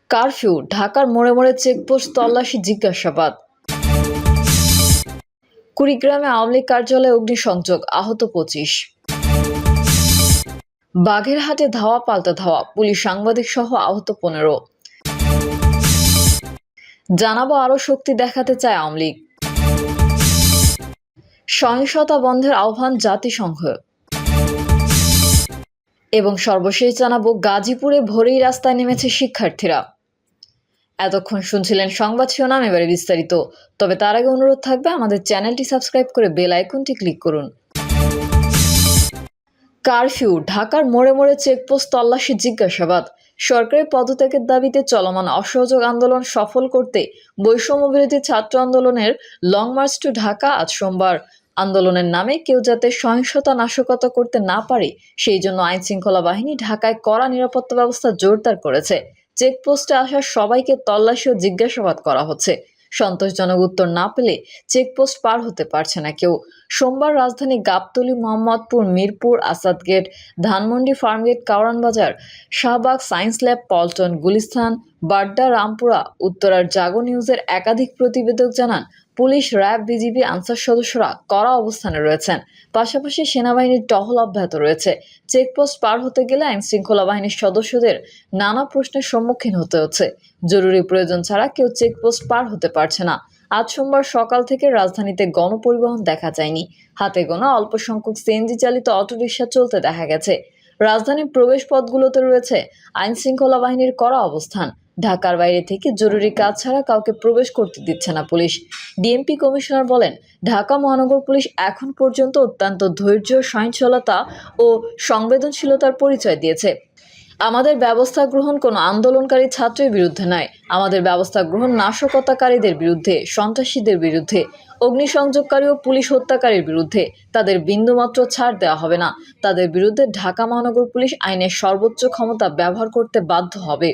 Curfew, ঢাকার মোড়ে মোড়ে চেকপোস্ট, তল্লাশি, জিজ্ঞাসাবাদ। কুড়িগ্রামে আওয়ামী লীগ কার্যালয়ে অগ্নিসংযোগ, আহত ২৫। বাগেরহাটে ধাওয়া পাল্টা ধাওয়া, পুলিশ সাংবাদিক সহ আহত ১৫। জানাবো আরও শক্তি দেখাতে চায় আওয়ামী লীগ। সহিংসতা বন্ধের আহ্বান জাতিসংঘ। এবং সর্বশেষ জানাবো গাজীপুরে ভোরেই রাস্তায় নেমেছে শিক্ষার্থীরা। এতক্ষণ শুনছিলেন সংবাদ শিরোনাম, এবারে বিস্তারিত। তবে তার আগে অনুরোধ থাকবে আমাদের চ্যানেলটি সাবস্ক্রাইব করে বেল আইকনটি ক্লিক করুন। কারফিউ, ঢাকার মোড়ে মোড়ে চেকপোস্ট, তল্লাশি, জিজ্ঞাসাবাদ। সরকারি পদত্যাগের দাবিতে চলমান অসহযোগ আন্দোলন সফল করতে বৈষম্য বিরোধী ছাত্র আন্দোলনের লং মার্চ টু ঢাকা আজ সোমবার। আন্দোলনের নামে কেউ যাতে সহিংসতা নাশকতা করতে না পারে সেই জন্য আইনশৃঙ্খলা বাহিনী ঢাকায় কড়া নিরাপত্তা ব্যবস্থা জোরদার করেছে। চেকপোস্টে আসা সবাইকে তল্লাশি ও জিজ্ঞাসাবাদ করা হচ্ছে। সন্তোষজনক উত্তর না পেলে চেকপোস্ট পার হতে পারছে না কেউ। সোমবার রাজধানী গাবতলী, মোহাম্মদপুর, মিরপুর, আসাদ গেট, ধানমন্ডি, ফার্মগেট, কাওরান বাজার, শাহবাগ, সায়েন্স ল্যাব, পল্টন, গুলিস্তান, বাড্ডা, রামপুরা, উত্তরার জাগো নিউজের একাধিক প্রতিবেদক জানান, পুলিশ, র্যাব, বিজিবি, আনসার সদস্যরা কড়া অবস্থানে রয়েছেন। পাশাপাশি সেনাবাহিনীর টহল অব্যাহত রয়েছে। চেকপোস্ট পার হতে গেলে আইনশৃঙ্খলা বাহিনীর সদস্যদের নানা প্রশ্নের সম্মুখীন হতে হচ্ছে। জরুরি প্রয়োজন ছাড়া কেউ চেকপোস্ট পার হতে পারছে না। আজ সোমবার সকাল থেকে রাজধানীতে গণপরিবহন দেখা যায়নি। হাতে গোনা অল্প সংখ্যক সিএনজি চালিত অটোরিকশা চলতে দেখা গেছে। রাজধানীর প্রবেশ পথগুলোতে রয়েছে আইনশৃঙ্খলা বাহিনীর কড়া অবস্থান। ঢাকার বাইরে থেকে জরুরি কাজ ছাড়া কাউকে প্রবেশ করতে দিচ্ছে না পুলিশ। ডিএমপি কমিশনার বলেন, ঢাকা মহানগর পুলিশ এখন পর্যন্ত অত্যন্ত ধৈর্য, সহনশীলতা ও সংবেদনশীলতার পরিচয় দিয়েছে। আমাদের ব্যবস্থা গ্রহণ কোনো আন্দোলনকারী ছাত্রের বিরুদ্ধে নয়। আমাদের ব্যবস্থা গ্রহণ নাশকতাকারীদের বিরুদ্ধে, সন্ত্রাসীদের বিরুদ্ধে, অগ্নিসংযোগকারী ও পুলিশ হত্যাকারীর বিরুদ্ধে। তাদের বিন্দুমাত্র ছাড় দেওয়া হবে না। তাদের বিরুদ্ধে ঢাকা মহানগর পুলিশ আইনের সর্বোচ্চ ক্ষমতা ব্যবহার করতে বাধ্য হবে।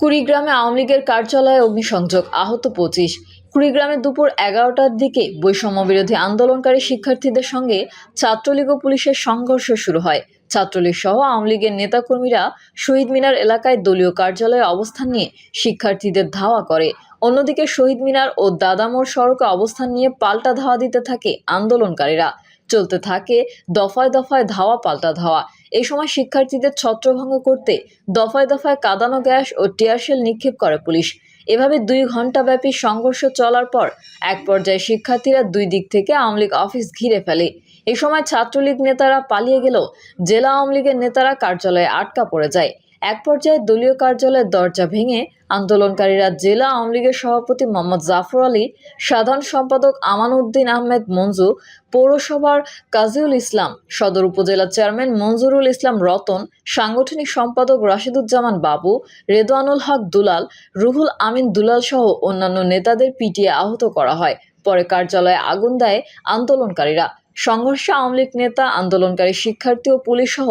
কুড়িগ্রামে আওয়ামী লীগের কার্যালয়ে অগ্নিসংযোগ, আহত ২৫। কুড়িগ্রামে দুপুর ১১টার দিকে বৈষম্য বিরোধী আন্দোলনকারী শিক্ষার্থীদের সঙ্গে ছাত্রলীগ ও পুলিশের সংঘর্ষ শুরু হয়। ছাত্রলীগ সহ আওয়ামী লীগের নেতাকর্মীরা শহীদ মিনার এলাকায় দলীয় কার্যালয়ে অবস্থান নিয়ে শিক্ষার্থীদের ধাওয়া করে। অন্যদিকে শহীদ মিনার ও দাদামোড় সড়কে অবস্থান নিয়ে পাল্টা ধাওয়া দিতে থাকে আন্দোলনকারীরা। চলতে থাকে দফায় দফায় ধাওয়া পাল্টা ধাওয়া। এই সময় শিক্ষার্থীদের ছত্রভঙ্গ করতে দফায় দফায় কাঁদানো গ্যাস ও টিয়ারশেল নিক্ষেপ করে পুলিশ। এভাবে ২ ঘণ্টাব্যাপী সংঘর্ষ চলার পর এক পর্যায়ে শিক্ষার্থীরা দুই দিক থেকে আওয়ামী লীগ অফিস ঘিরে ফেলে। এ সময় ছাত্রলীগ নেতারা পালিয়ে গেলেও জেলা আওয়ামী লীগের নেতারা কার্যালয়ে আটকা পড়ে যায়। এক পর্যায়ে দলীয় কার্যালয়ের দরজা ভেঙে আন্দোলনকারীরা জেলা আওয়ামী লীগের সভাপতি মোহাম্মদ জাফর আলী, সাধারণ সম্পাদক আমানউদ্দিন আহমেদ মঞ্জু, পৌরসভার কাজীউল ইসলাম, সদর উপজেলা চেয়ারম্যান মঞ্জুরুল ইসলাম রতন, সাংগঠনিক সম্পাদক রাশিদুজ্জামান বাবু, রেদওয়ানুল হক দুলাল, রুহুল আমিন দুলাল সহ অন্যান্য নেতাদের পিটিয়ে আহত করা হয়। পরে কার্যালয়ে আগুন দেয় আন্দোলনকারীরা। সংঘর্ষে আওয়ামী লীগ নেতা, আন্দোলনকারী শিক্ষার্থী ও পুলিশ সহ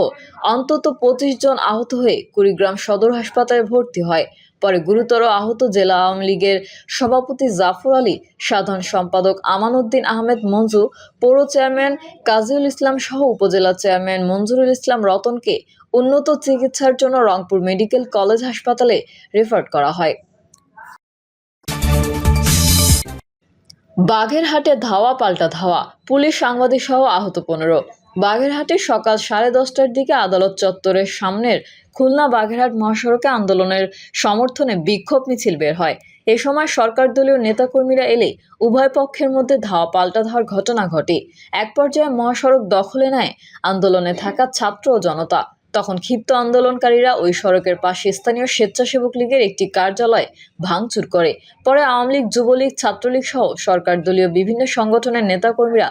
অন্তত ২৫ জন আহত হয়ে কুড়িগ্রাম সদর হাসপাতালে ভর্তি হয়। পরে গুরুতর আহত জেলা আওয়ামী লীগের সভাপতি জাফর আলী, সাধারণ সম্পাদক আমানউদ্দিন আহমেদ মঞ্জু, পৌর চেয়ারম্যান কাজীউল ইসলাম সহ উপজেলা চেয়ারম্যান মঞ্জুরুল ইসলাম রতনকে উন্নত চিকিৎসার জন্য রংপুর মেডিকেল কলেজ হাসপাতালে রেফার করা হয়। বাগেরহাটে ধাওয়া পাল্টা ধাওয়া, পুলিশ সাংবাদিক সহ আহত ১৫। বাগেরহাটে সকাল 10:30টার দিকে আদালত চত্বরের সামনের খুলনা বাগেরহাট মহাসড়কে আন্দোলনের সমর্থনে বিক্ষোভ মিছিল বের হয়। এ সময় সরকার দলীয় নেতাকর্মীরা এলে উভয় পক্ষের মধ্যে ধাওয়া পাল্টা ধাওয়ার ঘটনা ঘটে। এক পর্যায়ে মহাসড়ক দখলে নেয় আন্দোলনে থাকা ছাত্র ও জনতা। তখন ক্ষিপ্ত আন্দোলনকারীরা ওই সড়কের পাশে স্থানীয় স্বেচ্ছাসেবক লীগের একটি কার্যালয় ভাঙচুর করে। পরে আওয়ামী লীগ, যুবলীগ, ছাত্রলীগ সহ সরকার দলীয় বিভিন্ন সংগঠনের নেতাকর্মীরা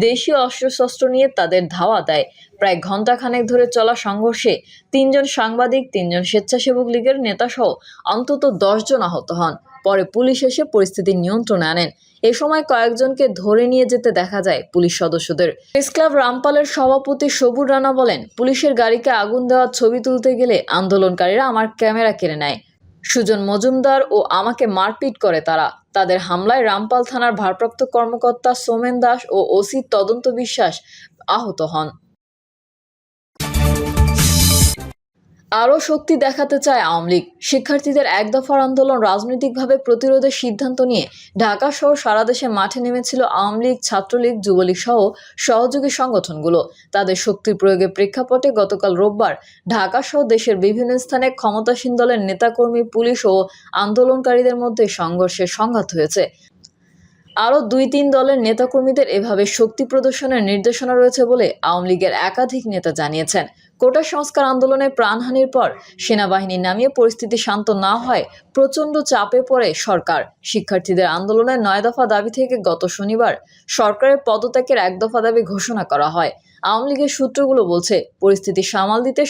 দেশীয় অস্ত্রশস্ত্র নিয়ে তাদের ধাওয়া দেয়। প্রায় ঘণ্টাখানেক ধরে চলা সংঘর্ষে ৩ জন সাংবাদিক, ৩ জন স্বেচ্ছাসেবক লীগের নেতাসহ অন্তত ১০ জন আহত হন। পরে পুলিশ এসে পরিস্থিতি নিয়ন্ত্রণে আনেন। এ সময় কয়েকজনকে ধরে নিয়ে যেতে দেখা যায় পুলিশ সদস্যদের। প্রেস ক্লাব রামপালের সভাপতি সবুর রানা বলেন, পুলিশের গাড়িকে আগুন দেওয়ার ছবি তুলতে গেলে আন্দোলনকারীরা আমার ক্যামেরা কেড়ে নেয়। সুজন মজুমদার ও আমাকে মারপিট করে তারা। তাদের হামলায় রামপাল থানার ভারপ্রাপ্ত কর্মকর্তা সোমেন দাস ও ওসি তদন্ত বিশ্বাস আহত হন। আরও শক্তি দেখাতে চায় আওয়ামী লীগ। শিক্ষার্থীদের এক দফার আন্দোলন রাজনৈতিকভাবে প্রতিরোধের সিদ্ধান্ত নিয়ে ঢাকা সহ সারা দেশে মাঠে নেমেছিল আওয়ামী লীগ, ছাত্রলীগ, যুবলীগ সহ সহযোগী সংগঠনগুলো। তাদের শক্তি প্রয়োগের প্রেক্ষাপটে গতকাল রোববার ঢাকা সহ দেশের বিভিন্ন স্থানে ক্ষমতাসীন দলের নেতাকর্মী, পুলিশ ও আন্দোলনকারীদের মধ্যে সংঘাত হয়েছে। আরও ২-৩ দলের নেতাকর্মীদের এভাবে শক্তি প্রদর্শনের নির্দেশনা রয়েছে বলে আওয়ামী লীগের একাধিক নেতা জানিয়েছেন। কোটা সংস্কার আন্দোলনে প্রাণহানির পর সেনাবাহিনী নামিয়ে পরিস্থিতি শান্ত না হয় প্রচণ্ড চাপে পড়ে সরকার। শিক্ষার্থীদের আন্দোলনের ৯ দফা দাবি থেকে গত শনিবার সরকারের পদত্যাগের ১ দফা দাবি ঘোষণা করা হয়। আওয়ামী লীগের সূত্রগুলো বলছে, পরিস্থিতি সামাল দিতে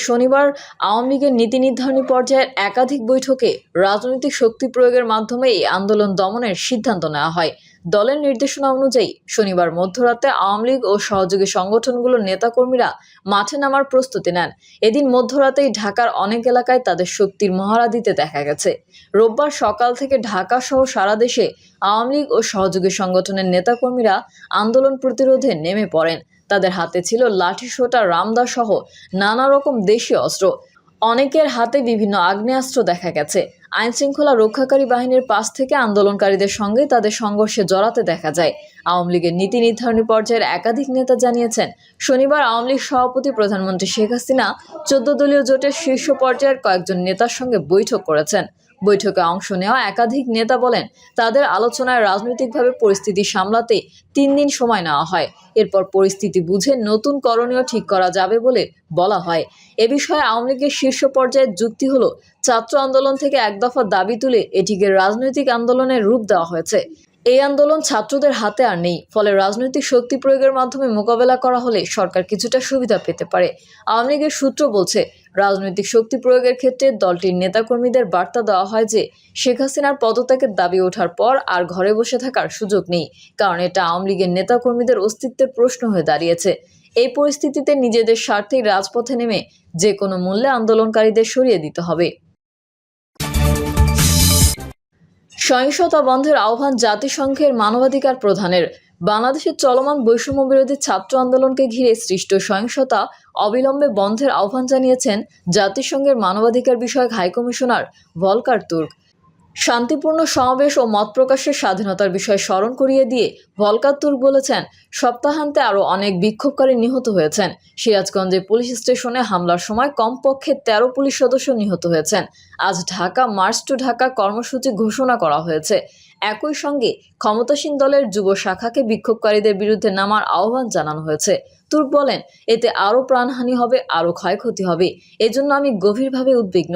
শনিবার আওয়ামী লীগের নীতি নির্ধারণী পর্যায়ের একাধিক বৈঠকে রাজনৈতিক শক্তি প্রয়োগের মাধ্যমে এই আন্দোলন দমনের সিদ্ধান্ত নেওয়া হয়। দলের নির্দেশনা অনুযায়ী শনিবার মধ্যরাতে আওয়ামী লীগ ও সহযোগী সংগঠনগুলোর নেতাকর্মীরা মাঠে নামার প্রস্তুতি নেন। এদিন মধ্যরাতেই ঢাকার অনেক এলাকায় তাদের শক্তির মহড়া দিতে দেখা গেছে। রোববার সকাল থেকে ঢাকা সহ সারা দেশে আওয়ামী লীগ ও সহযোগী সংগঠনের নেতাকর্মীরা আন্দোলন প্রতিরোধে নেমে পড়েন। তাদের হাতে ছিল লাঠিসোঁটা, রামদা সহ নানা রকম দেশীয় অস্ত্র। অনেকের হাতে বিভিন্ন আগ্নেয়াস্ত্র দেখা গেছে। আইনশৃঙ্খলা রক্ষাকারী বাহিনীর পাশ থেকে আন্দোলনকারীদের সঙ্গে তাদের সংঘর্ষে জড়াতে দেখা যায়। আওয়ামী লীগের নীতি নির্ধারণী পর্যায়ের একাধিক নেতা জানিয়েছেন, শনিবার আওয়ামী লীগ সভাপতি প্রধানমন্ত্রী শেখ হাসিনা ১৪ দলীয় জোটের শীর্ষ পর্যায়ের কয়েকজন নেতার সঙ্গে বৈঠক করেছেন। বৈঠকে অংশ নেওয়া একাধিক নেতা বলেন, তাদের আলোচনায় রাজনৈতিকভাবে পরিস্থিতি সামলাতে ৩ দিন সময় নেওয়া হয়। এরপর পরিস্থিতি বুঝে নতুন করণীয় ঠিক করা যাবে বলে বলা হয়। এ বিষয়ে আওয়ামী লীগের শীর্ষ পর্যায়ের যুক্তি হলো, ছাত্র আন্দোলন থেকে এক দফা দাবি তুলে এটিকে রাজনৈতিক আন্দোলনের রূপ দেওয়া হয়েছে। এই আন্দোলন ছাত্রদের হাতে আর নেই, ফলে রাজনৈতিক শক্তি প্রয়োগের মাধ্যমে মোকাবেলা করা হলে সরকার কিছুটা সুবিধা পেতে পারে। আওয়ামী লীগের সূত্র বলছে, রাজনৈতিক শক্তি প্রয়োগের ক্ষেত্রে দলটির নেতাকর্মীদের বার্তা দেওয়া হয় যে শেখ হাসিনার পদত্যাগের দাবি ওঠার পর আর ঘরে বসে থাকার সুযোগ নেই, কারণ এটা আওয়ামী লীগের নেতাকর্মীদের অস্তিত্বের প্রশ্ন হয়ে দাঁড়িয়েছে। এই পরিস্থিতিতে নিজেদের স্বার্থেই রাজপথে নেমে যে কোনো মূল্যে আন্দোলনকারীদের সরিয়ে দিতে হবে। সহিংসতা বন্ধের আহ্বান জাতিসংঘের মানবাধিকার প্রধানের। বাংলাদেশের চলমান বৈষম্য বিরোধী ছাত্র আন্দোলনকে ঘিরে সৃষ্ট সহিংসতা অবিলম্বে বন্ধের আহ্বান জানিয়েছেন জাতিসংঘের মানবাধিকার বিষয়ক হাইকমিশনার ভলকার তুর্ক। শান্তিপূর্ণ সমাবেশ ও মত প্রকাশের স্বাধীনতার বিষয় স্মরণ করিয়ে দিয়ে ভলকার তুর্ক বলেছেন, সপ্তাহান্তে আরও অনেক বিক্ষোভকারী নিহত হয়েছেন। সিরাজগঞ্জে পুলিশ স্টেশনে হামলার সময় কমপক্ষে ১৩ পুলিশ সদস্য নিহত হয়েছেন। আজ ঢাকা মার্চ টু ঢাকা কর্মসূচি ঘোষণা করা হয়েছে। একই সঙ্গে ক্ষমতাসীন দলের যুব শাখাকে বিক্ষোভকারীদের বিরুদ্ধে নামার আহ্বান জানানো হয়েছে। তুর্ক বলেন, এতে আরও প্রাণহানি হবে, আরও ক্ষয়ক্ষতি হবে। এজন্য আমি গভীরভাবে উদ্বিগ্ন।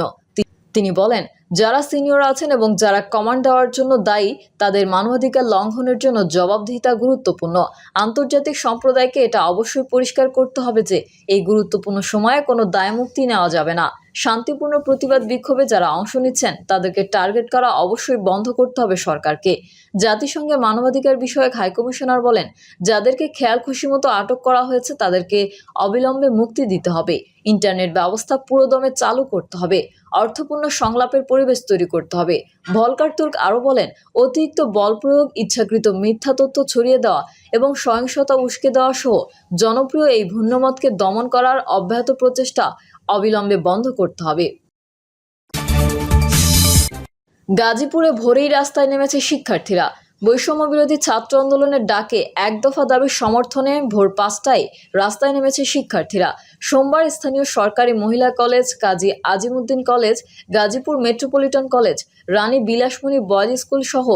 তিনি বলেন, যারা সিনিয়র আছেন এবং যারা কমান্ড দেওয়ার জন্য দায়ী, তাদের মানবাধিকার লঙ্ঘনের জন্য জবাবদিহিতা গুরুত্বপূর্ণ। আন্তর্জাতিক সম্প্রদায়কে এটা অবশ্যই পরিষ্কার করতে হবে যে এই গুরুত্বপূর্ণ সময়ে কোনো দায়মুক্তি নেওয়া যাবে না। শান্তিপূর্ণ প্রতিবাদ বিক্ষোভে যারা অংশ নিচ্ছেন তাদেরকে টার্গেট করা অবশ্যই বন্ধ করতে হবে সরকারকে। জাতিসংঘের মানবাধিকার বিষয়ক হাইকমিশনার বলেন, যাদেরকে খেয়াল খুশিমতো আটক করা হয়েছে তাদেরকে অবিলম্বে মুক্তি দিতে হবে। ইন্টারনেট ব্যবস্থা পুরোদমে চালু করতে হবে। অর্থপূর্ণ সংলাপের পরিবেশ তৈরি করতে হবে। ভলকার তুর্ক আরও বলেন, অতিরিক্ত বল প্রয়োগ, ইচ্ছাকৃত মিথ্যা তথ্য ছড়িয়ে দেওয়া এবং সহিংসতা উস্কে দেওয়া সহ জনপ্রিয় এই ভিন্নমতকে দমন করার অব্যাহত প্রচেষ্টা অবিলম্বে বন্ধ করতে হবে। গাজীপুরে ভোরেই রাস্তায় নেমেছে শিক্ষার্থীরা। বৈষম্য বিরোধী ছাত্র আন্দোলনের ডাকে এক দফা দাবির সমর্থনে ভোর ৫টায় রাস্তায় নেমেছে শিক্ষার্থীরা। সোমবার স্থানীয় সরকারি মহিলা কলেজ, কাজী Azimuddin college, Gazipur metropolitan college, রানী বিলাসমণি বয়েজ স্কুল সহ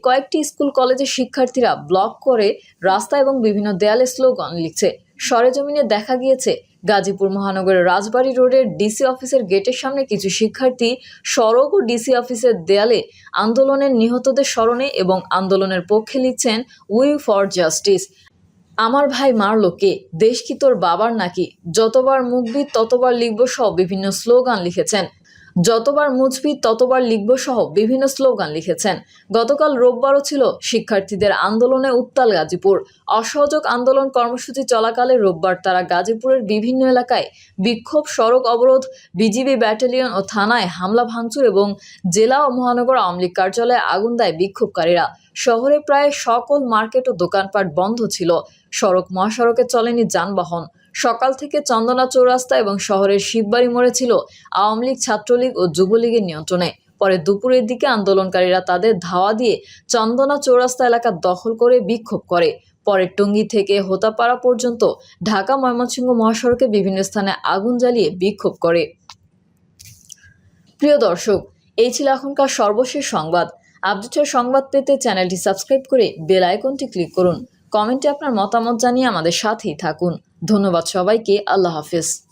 কয়েকটি স্কুল কলেজের শিক্ষার্থীরা ব্লক করে রাস্তা এবং বিভিন্ন দেয়ালে স্লোগান লিখছে। সরেজমিনে দেখা গিয়েছে, গাজীপুর মহানগরের রাজবাড়ী রোডের ডিসি অফিসের গেটের সামনে কিছু শিক্ষার্থী সড়ক ও ডিসি অফিসের দেয়ালে আন্দোলনের নিহতদের স্মরণে এবং আন্দোলনের পক্ষে লিখছেন, উই ফর জাস্টিস। আমার ভাই মারলো কে, দেশ কি তোর বাবার নাকি, যতবার মুখবি ততবার লিখব সহ বিভিন্ন স্লোগান লিখেছেন। গতকাল রোববারও ছিল শিক্ষার্থীদের আন্দোলনে উত্তাল গাজীপুর। অসহযোগ আন্দোলন কর্মসূচি চলাকালে রোববার তারা গাজীপুরের বিভিন্ন এলাকায় বিক্ষোভ, সড়ক অবরোধ, বিজিবি ব্যাটালিয়ন ও থানায় হামলা ভাঙচুর এবং জেলা ও মহানগর আওয়ামী লীগ কার্যালয়ে আগুন দেয় বিক্ষোভকারীরা। শহরে প্রায় সকল মার্কেট ও দোকানপাট বন্ধ ছিল। সড়ক মহাসড়কে চলেনি যানবাহন। সকাল থেকে চন্দনা চৌরাস্তা এবং শহরের শিববাড়ি মোড়ে ছিল আওয়ামী লীগ, ছাত্রলীগ ও যুবলীগের নিয়ন্ত্রণে। পরে দুপুরের দিকে আন্দোলনকারীরা তাদের ধাওয়া দিয়ে চন্দনা চৌরাস্তা এলাকা দখল করে বিক্ষোভ করে। পরে টঙ্গী থেকে হোতাপাড়া পর্যন্ত ঢাকা ময়মনসিংহ মহাসড়কে বিভিন্ন স্থানে আগুন জ্বালিয়ে বিক্ষোভ করে। প্রিয় দর্শক, এই ছিল এখনকার সর্বশেষ সংবাদ। আপডেটের সংবাদ পেতে চ্যানেলটি সাবস্ক্রাইব করে বেল আইকনটি ক্লিক করুন। কমেন্টে আপনার মতামত জানিয়ে আমাদের সাথেই থাকুন। ধন্যবাদ সবাইকে। আল্লাহ হাফেজ।